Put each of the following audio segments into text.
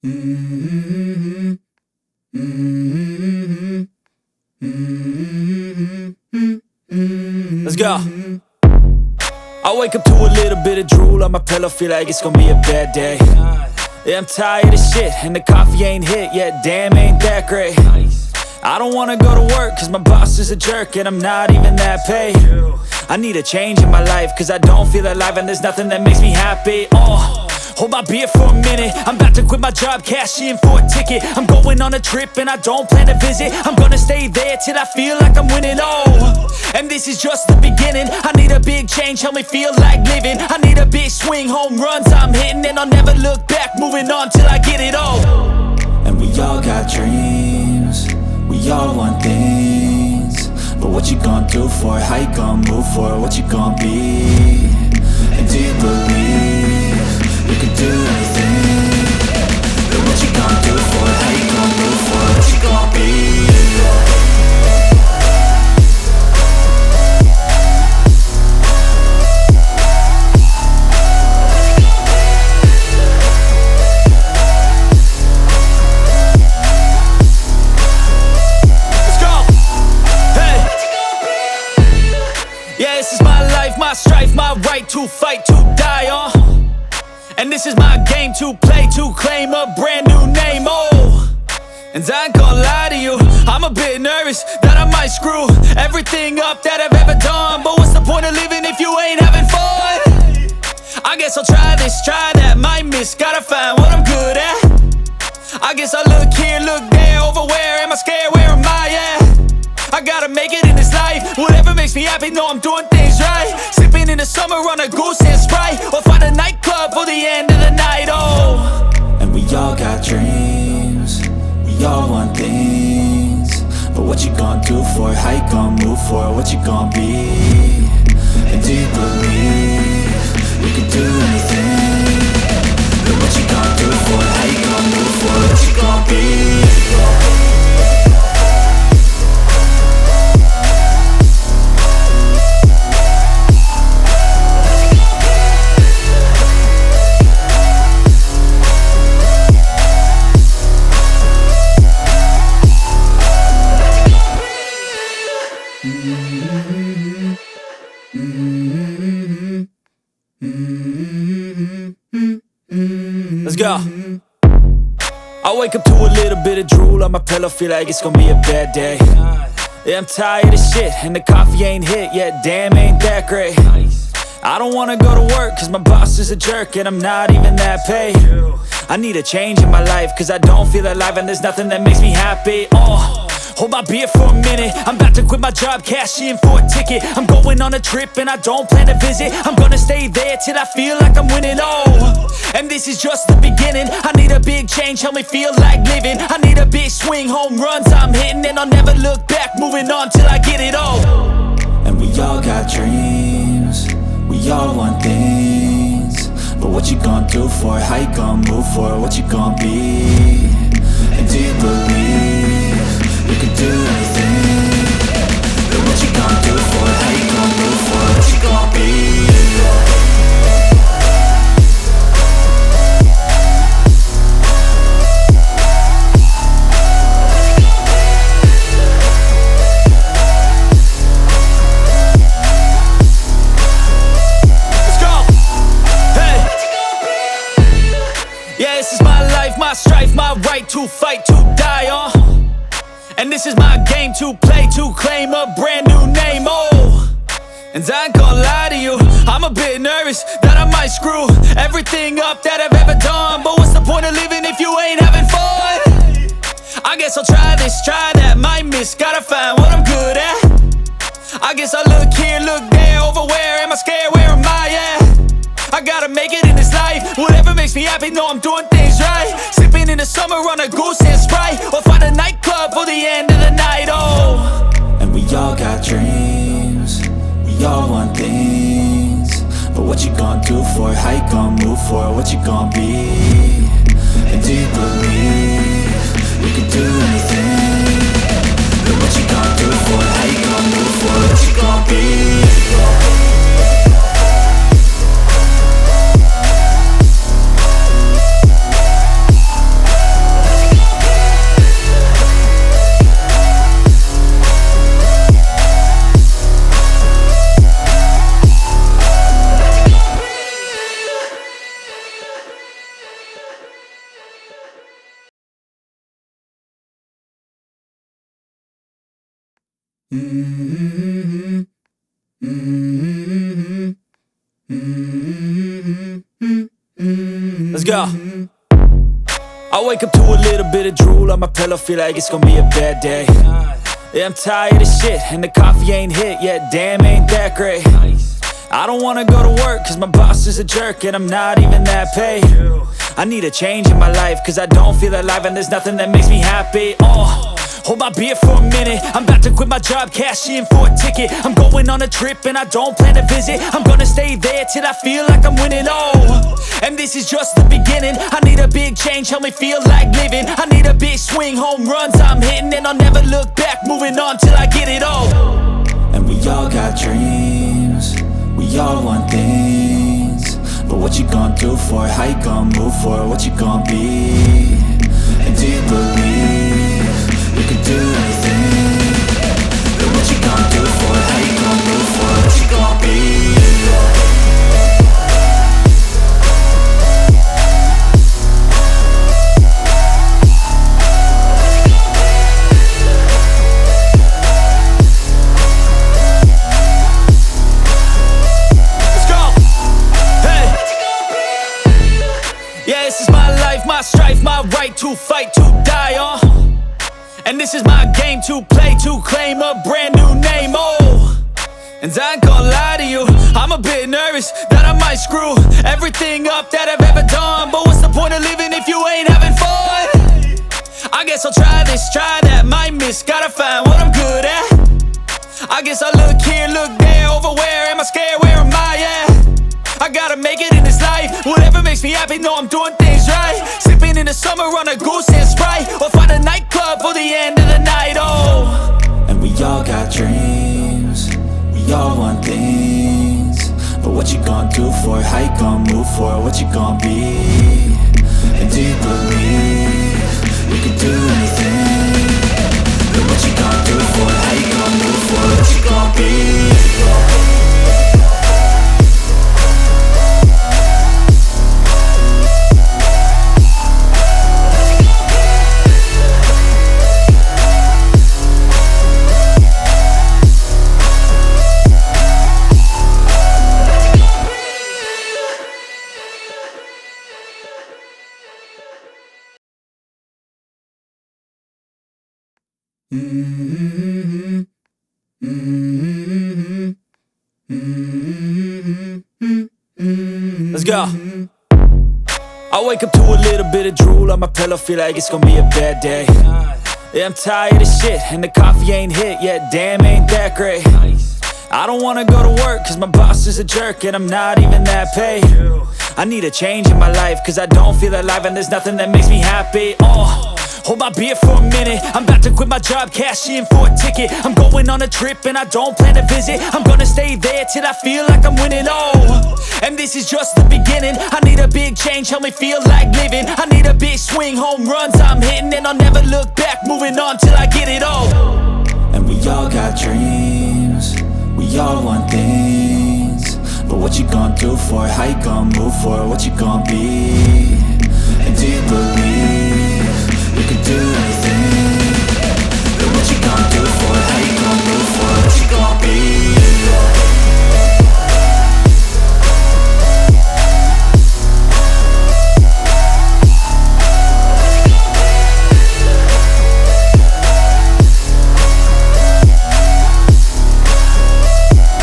Mm-hmm. Mm-hmm. Mm-hmm. Let's go. I wake up to a little bit of drool on my pillow, feel like it's gonna be a bad day. Yeah, I'm tired of shit, and the coffee ain't hit yet, damn, ain't that great. I don't wanna go to work, cause my boss is a jerk, and I'm not even that paid. I need a change in my life, cause I don't feel alive, and there's nothing that makes me happy. Hold my beer for a minute, I'm about to quit my job, cash in for a ticket. I'm going on a trip and I don't plan to visit. I'm gonna stay there till I feel like I'm winning, and this is just the beginning. I need a big change, help me feel like living. I need a big swing, home runs I'm hitting, and I'll never look back, moving on till I get it all. And we all got dreams, we all want things, but what you gonna do for it? How you gonna move for it? What you gonna be? And do you believe you can do anything? But what you gonna do for it? How you gonna move for it? What you gonna be? My strife, my right to fight, to die on. And this is my game to play, to claim a brand new name, And I ain't gonna lie to you, I'm a bit nervous that I might screw everything up that I've ever done. But what's the point of living if you ain't having fun? I guess I'll try this, try that, might miss, gotta find what I'm good at. I guess I look here, look there, over where am I scared, where am I at? I gotta make it in this life, whatever makes me happy, know I'm doing things right. Sipping in the summer on a goose and Sprite, or find a nightclub for the end of the night, And we all got dreams, we all want things, but what you gonna do for it? How you gonna move for it? What you gonna be? And do you believe you can do anything? But what you gonna do for it? How you gonna move for it? What you gonna be? Let's go. I wake up to a little bit of drool on my pillow, feel like it's gonna be a bad day. Yeah, I'm tired of shit, and the coffee ain't hit yet, damn, ain't that great. I don't wanna go to work, cause my boss is a jerk, and I'm not even that paid. I need a change in my life, cause I don't feel alive, and there's nothing that makes me happy. Hold my beer for a minute, I'm about to quit my job, cash in for a ticket. I'm going on a trip and I don't plan to visit. I'm gonna stay there till I feel like I'm winning, and this is just the beginning. I need a big change, help me feel like living. I need a big swing, home runs I'm hitting, and I'll never look back, moving on till I get it all. And we all got dreams, we all want things, but what you gonna do for it? How you gonna move for it? What you gonna be? And do you believe you can do anything? But what you gonna do for it? How you gonna move for it? What you gonna be? My strife, my right to fight, to die on. And this is my game to play, to claim a brand new name, And I ain't gonna lie to you, I'm a bit nervous that I might screw everything up that I've ever done. But what's the point of living if you ain't having fun? I guess I'll try this, try that, might miss, gotta find what I'm good at. I guess I look here, look there, over where am I scared, where am I at? I gotta make it in this life, whatever makes me happy, know I'm doing things right. Sipping in the summer on a goose and Sprite, or find a nightclub for the end of the night, And we all got dreams, we all want things, but what you gonna do for it? How you gonna move for it? What you gonna be? And do you believe you can do anything? But what you gonna do for it? How you gonna move for it? What you gonna be? Mm-hmm. Mm-hmm. Mm-hmm. Let's go. I wake up to a little bit of drool on my pillow, feel like it's gonna be a bad day. Yeah, I'm tired of shit, and the coffee ain't hit yet, damn, ain't that great. I don't wanna go to work, cause my boss is a jerk, and I'm not even that paid. I need a change in my life, cause I don't feel alive, and there's nothing that makes me happy. Hold my beer for a minute, I'm about to quit my job, cash in for a ticket. I'm going on a trip and I don't plan to visit. I'm gonna stay there till I feel like I'm winning, and this is just the beginning. I need a big change, help me feel like living. I need a big swing, home runs I'm hitting, and I'll never look back, moving on till I get it all. And we all got dreams, we all want things, but what you gonna do for it? How you gonna move for it? What you gonna be? And do you believe you can do anything? But what you gonna do for it? How you gonna move for it? What you gonna be? Let's go! Hey! Yeah, this is my life, my strife, my right to fight, to die on. And this is my game to play, to claim a brand new name, And I ain't gonna lie to you, I'm a bit nervous that I might screw everything up that I've ever done. But what's the point of living if you ain't having fun? I guess I'll try this, try that, might miss, gotta find what I'm good at. I guess I look here, look there, over where am I scared, where am I at? I gotta make it in this life, whatever makes me happy, know I'm doing things right. Sipping in the summer on a goose and Sprite, or find a nightclub for the end of the night, And we all got dreams, we all want things, but what you gonna do for it? How you gonna move for it? What you gonna be? And do you believe you can do anything? But what you gonna do for it? How you gonna move for it? What you gonna be? Mm-hmm. Mm-hmm. Mm-hmm. Let's go. I wake up to a little bit of drool on my pillow, feel like it's gonna be a bad day. Yeah, I'm tired of shit, and the coffee ain't hit yet, damn, ain't that great. I don't wanna go to work, cause my boss is a jerk, and I'm not even that paid. I need a change in my life, cause I don't feel alive, and there's nothing that makes me happy. Hold my beer for a minute, I'm about to quit my job, cash in for a ticket. I'm going on a trip and I don't plan to visit. I'm gonna stay there till I feel like I'm winning, and this is just the beginning. I need a big change, help me feel like living. I need a big swing, home runs I'm hitting, and I'll never look back, moving on till I get it all. And we all got dreams, we all want things, but what you gonna do for it? How you gonna move for it? What you gonna be? And do you believe you can do anything? But what you gonna do for it? How you gonna move for it? What you gonna be?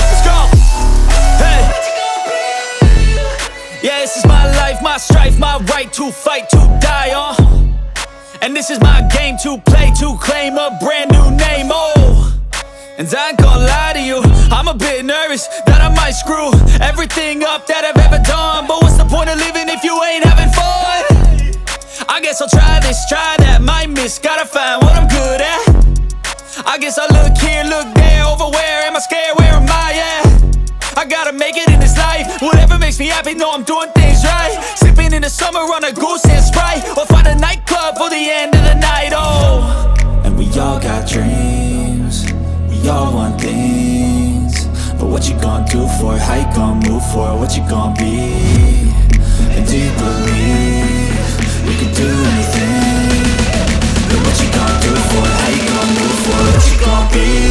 Let's go! Hey! Yeah, this is my life, my strife, my right to fight, to die on. And this is my game to play, to claim a brand new name, And I ain't gonna lie to you, I'm a bit nervous that I might screw everything up that I've ever done. But what's the point of living if you ain't having fun? I guess I'll try this, try that, might miss, gotta find what I'm good at. I guess I look here, look there, over where am I scared, where am I at? I gotta make it in this life, whatever makes me happy, know I'm doing things right. Sipping in the summer on a goose and Sprite, or find a nightclub for the end of the night, And we all got dreams, we all want things, but what you gonna do for it? How you gonna move for it? What you gonna be? And do you believe you can do anything? But what you gonna do for it? How you gonna move for it? What you gonna be?